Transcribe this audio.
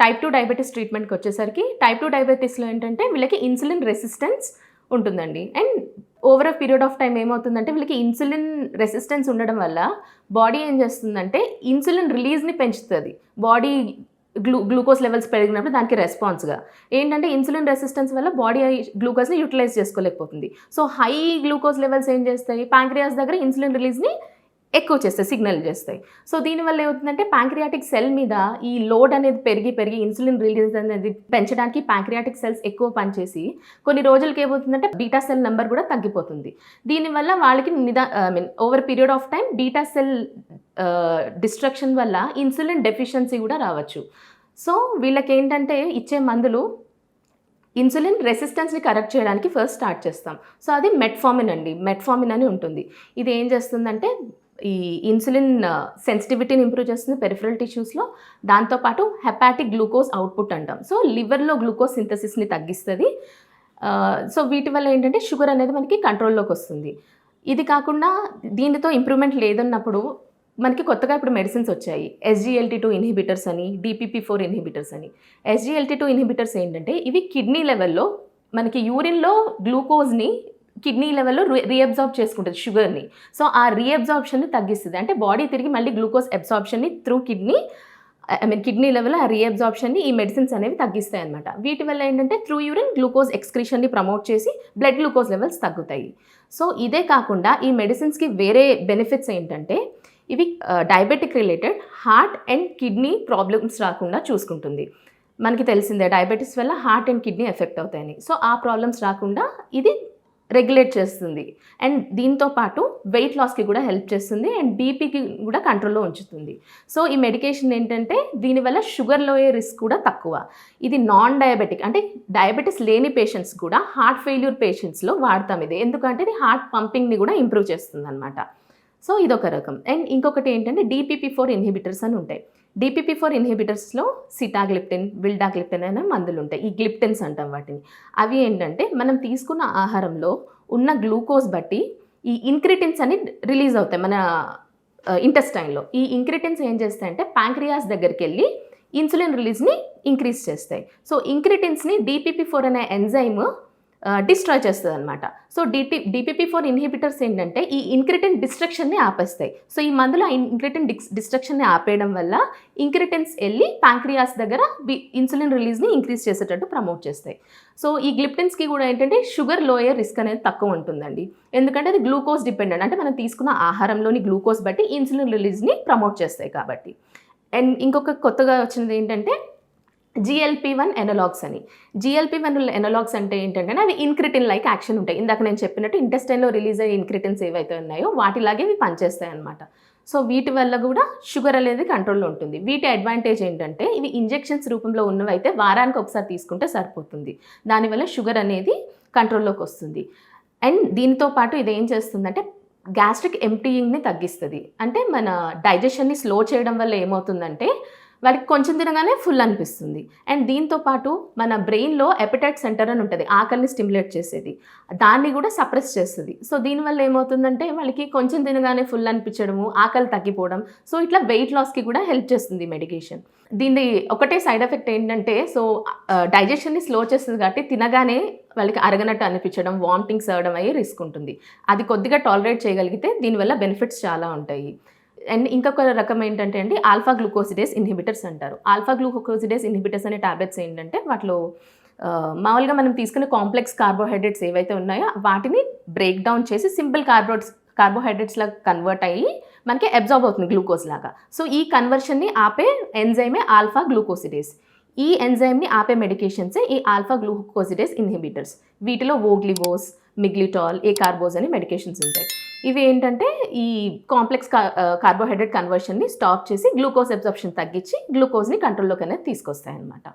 Type 2 diabetes ట్రీట్మెంట్కి వచ్చేసరికి type 2 డయాబెటీస్లో ఏంటంటే వీళ్ళకి ఇన్సులిన్ రెసిస్టెన్స్ ఉంటుందండి. And over a period of time ఏమవుతుందంటే వీళ్ళకి ఇన్సులిన్ రెసిస్టెన్స్ ఉండడం వల్ల బాడీ ఏం చేస్తుందంటే ఇన్సులిన్ రిలీజ్ని పెంచుతుంది. బాడీ గ్లూకోజ్ లెవెల్స్ పెరిగినప్పుడు దానికి రెస్పాన్స్గా ఏంటంటే ఇన్సులిన్ రెసిస్టెన్స్ వల్ల బాడీ గ్లూకోజ్ని యూటిలైజ్ చేసుకోలేకపోతుంది. సో హై గ్లూకోజ్ లెవెల్స్ ఏం చేస్తాయి, ప్యాంక్రియాస్ దగ్గర ఇన్సులిన్ రిలీజ్ని ఎక్కువ చేస్తాయి, సిగ్నల్ చేస్తాయి. సో దీనివల్ల ఏమవుతుందంటే ప్యాంక్రియాటిక్ సెల్ మీద ఈ లోడ్ అనేది పెరిగి ఇన్సులిన్ రిలీజ్ అనేది పెంచడానికి ప్యాంక్రియాటిక్ సెల్స్ ఎక్కువ పనిచేసి కొన్ని రోజులకి ఏమవుతుందంటే బీటా సెల్ నెంబర్ కూడా తగ్గిపోతుంది. దీనివల్ల వాళ్ళకి over period of time beta cell destruction వల్ల ఇన్సులిన్ డెఫిషియన్సీ కూడా రావచ్చు. సో వీళ్ళకి ఏంటంటే ఇచ్చే మందులు ఇన్సులిన్ రెసిస్టెన్స్ని కరెక్ట్ చేయడానికి ఫస్ట్ స్టార్ట్ చేస్తాం. సో అది మెట్ఫార్మిన్ అండి. మెట్ఫార్మిన్ అని ఉంటుంది. ఇది ఏం చేస్తుందంటే ఈ ఇన్సులిన్ సెన్సిటివిటీని ఇంప్రూవ్ చేస్తుంది పెరిఫరల్ టిష్యూస్లో. దాంతోపాటు హెపాటిక్ గ్లూకోజ్ అవుట్పుట్ అంటాం. సో లివర్లో గ్లూకోజ్ సింథసిస్ని తగ్గిస్తుంది. సో వీటి వల్ల ఏంటంటే షుగర్ అనేది మనకి కంట్రోల్లోకి వస్తుంది. ఇది కాకుండా దీనితో ఇంప్రూవ్మెంట్ లేదన్నప్పుడు మనకి కొత్తగా ఇప్పుడు మెడిసిన్స్ వచ్చాయి. SGLT2 ఇన్హిబిటర్స్ అని, DPP4 ఇన్హిబిటర్స్ అని. SGLT2 ఇన్హిబిటర్స్ ఏంటంటే ఇవి కిడ్నీ లెవెల్లో మనకి యూరిన్లో గ్లూకోజ్ని కిడ్నీ లెవెల్లో రీఅబ్జార్బ్ చేసుకుంటుంది షుగర్ని. సో ఆ రీఅబ్జార్ప్షన్ని తగ్గిస్తుంది. అంటే బాడీ తిరిగి మళ్ళీ గ్లూకోజ్ అబ్జార్ప్షన్ని త్రూ కిడ్నీ లెవెల్ ఆ రీఅబ్జార్ప్షన్ని ఈ మెడిసిన్స్ అనేవి తగ్గిస్తాయి అనమాట. వీటి వల్ల ఏంటంటే త్రూ యూరిన్ గ్లూకోజ్ ఎక్స్క్రీషన్ని ప్రమోట్ చేసి బ్లడ్ గ్లూకోజ్ లెవెల్స్ తగ్గుతాయి. సో ఇదే కాకుండా ఈ మెడిసిన్స్కి వేరే బెనిఫిట్స్ ఏంటంటే ఇవి diabetic related heart and kidney problems రాకుండా చూసుకుంటుంది. మనకి తెలిసిందే డయాబెటీస్ వల్ల హార్ట్ అండ్ కిడ్నీ ఎఫెక్ట్ అవుతాయని. సో ఆ ప్రాబ్లమ్స్ రాకుండా ఇది రెగ్యులేట్ చేస్తుంది. అండ్ దీంతో పాటు వెయిట్ లాస్కి కూడా హెల్ప్ చేస్తుంది అండ్ బీపీకి కూడా కంట్రోల్లో ఉంచుతుంది. సో ఈ మెడికేషన్ ఏంటంటే దీనివల్ల షుగర్లో రిస్క్ కూడా తక్కువ. ఇది నాన్ డయాబెటిక్ అంటే డయాబెటీస్ లేని పేషెంట్స్ కూడా హార్ట్ ఫెయిల్యూర్ పేషెంట్స్లో వాడతాం ఇది. ఎందుకంటే ఇది హార్ట్ పంపింగ్ని కూడా ఇంప్రూవ్ చేస్తుంది అనమాట. సో ఇదొక రకం. అండ్ ఇంకొకటి ఏంటంటే DPP4 ఇన్హిబిటర్స్ అని ఉంటాయి. DPP4 ఇన్హిబిటర్స్లో సిటాగ్లిప్టిన్, విల్డాగ్లిప్టిన్ అనే మందులు ఉంటాయి. ఈ గ్లిప్టిన్స్ అంటాం వాటిని. అవి ఏంటంటే మనం తీసుకున్న ఆహారంలో ఉన్న గ్లూకోజ్ బట్టి ఈ ఇంక్రిటిన్స్ అని రిలీజ్ అవుతాయి మన ఇంటెస్టైన్లో. ఈ ఇంక్రిటిన్స్ ఏం చేస్తాయంటే ప్యాంక్రియాస్ దగ్గరికి వెళ్ళి ఇన్సులిన్ రిలీజ్ని ఇంక్రీజ్ చేస్తాయి. సో ఇంక్రిటిన్స్ని DPP4 అనే ఎంజైమ్ డిస్ట్రాయ్ చేస్తుంది అనమాట. సో DPP4 ఇన్హిబిటర్స్ ఏంటంటే ఈ ఇంక్రిటిన్ డిస్ట్రక్షన్ని ఆపేస్తాయి. సో ఈ మందులో ఇంక్రిటిన్ డిస్ట్రక్షన్ని ఆపేయడం వల్ల ఇంక్రిటిన్స్ వెళ్ళి ప్యాంక్రియాస్ దగ్గర ఇన్సులిన్ రిలీజ్ని ఇంక్రీజ్ చేసేటట్టు ప్రమోట్ చేస్తాయి. సో ఈ గ్లిప్టిన్స్కి కూడా ఏంటంటే షుగర్ లోయర్ రిస్క్ అనేది తక్కువ ఉంటుందండి. ఎందుకంటే అది గ్లూకోజ్ డిపెండెంట్, అంటే మనం తీసుకున్న ఆహారంలోని గ్లూకోజ్ బట్టి ఇన్సులిన్ రిలీజ్ని ప్రమోట్ చేస్తాయి కాబట్టి. అండ్ ఇంకొక కొత్తగా వచ్చినది ఏంటంటే GLP-1 ఎనలాగ్స్ అని. GLP-1 ఎనలాగ్స్ అంటే ఏంటంటే అవి ఇన్క్రిటిన్ లైక్ యాక్షన్ ఉంటాయి. ఇందాక నేను చెప్పినట్టు ఇంటెస్టైన్లో రిలీజ్ అయ్యే ఇన్క్రిటిన్స్ ఏవైతే ఉన్నాయో వాటిలాగే ఇవి పనిచేస్తాయి అనమాట. సో వీటి వల్ల కూడా షుగర్ అనేది కంట్రోల్లో ఉంటుంది. వీటి అడ్వాంటేజ్ ఏంటంటే ఇవి ఇంజెక్షన్స్ రూపంలో ఉన్నవైతే వారానికి ఒకసారి తీసుకుంటే సరిపోతుంది. దానివల్ల షుగర్ అనేది కంట్రోల్లోకి వస్తుంది. అండ్ దీంతో పాటు ఇది ఏం చేస్తుందంటే గ్యాస్ట్రిక్ ఎంప్టీయింగ్ని తగ్గిస్తుంది. అంటే మన డైజెషన్ని స్లో చేయడం వల్ల ఏమవుతుందంటే వాళ్ళకి కొంచెం తినగానే ఫుల్ అనిపిస్తుంది. అండ్ దీంతోపాటు మన బ్రెయిన్లో ఎపిటైట్ సెంటర్ అని ఉంటుంది, ఆకలిని స్టిమ్యులేట్ చేసేది, దాన్ని కూడా సప్రెస్ చేస్తుంది. సో దీనివల్ల ఏమవుతుందంటే వాళ్ళకి కొంచెం తినగానే ఫుల్ అనిపించడము, ఆకలి తగ్గిపోవడం. సో ఇట్లా వెయిట్ లాస్కి కూడా హెల్ప్ చేస్తుంది మెడికేషన్. దీని ఒకటే సైడ్ ఎఫెక్ట్ ఏంటంటే సో డైజెషన్ని స్లో చేస్తుంది కాబట్టి తినగానే వాళ్ళకి అరగనట్టు అనిపించడం, వామిటింగ్స్ అవ్వడం అయ్యే రిస్క్ ఉంటుంది. అది కొద్దిగా టాలరేట్ చేయగలిగితే దీనివల్ల బెనిఫిట్స్ చాలా ఉంటాయి. అండ్ ఇంకొక రకం ఏంటంటే అండి ఆల్ఫా గ్లూకోసిడేస్ ఇన్హిబిటర్స్ అంటారు. ఆల్ఫా గ్లూకోసిడేస్ ఇన్హిబిటర్స్ అనే టాబ్లెట్స్ ఏంటంటే వాటిలో మామూలుగా మనం తీసుకునే కాంప్లెక్స్ కార్బోహైడ్రేట్స్ ఏవైతే ఉన్నాయో వాటిని బ్రేక్ డౌన్ చేసి సింపుల్ కార్బోహైడ్రేట్స్ లాగా కన్వర్ట్ అయ్యి మనకి అబ్జార్బ్ అవుతుంది గ్లూకోజ్ లాగా. సో ఈ కన్వర్షన్ని ఆపే ఎంజైమే ఆల్ఫా గ్లూకోసిడేస్. ఈ ఎంజైమ్ని ఆపే మెడికేషన్సే ఈ ఆల్ఫా గ్లూకోసిడేస్ ఇన్హిబిటర్స్. వీటిలో వోగ్లివోస్, మిగ్లిటాల్, ఏకార్బోజ్ అని మెడికేషన్స్ ఉంటాయి. ఇవి ఏంటంటే ఈ కాంప్లెక్స్ కార్బోహైడ్రేట్ కన్వర్షన్ని స్టాప్ చేసి గ్లూకోజ్ అబ్జార్ప్షన్ తగ్గించి గ్లూకోజ్ని కంట్రోల్లోకి అనేది తీసుకొస్తాయి అన్నమాట.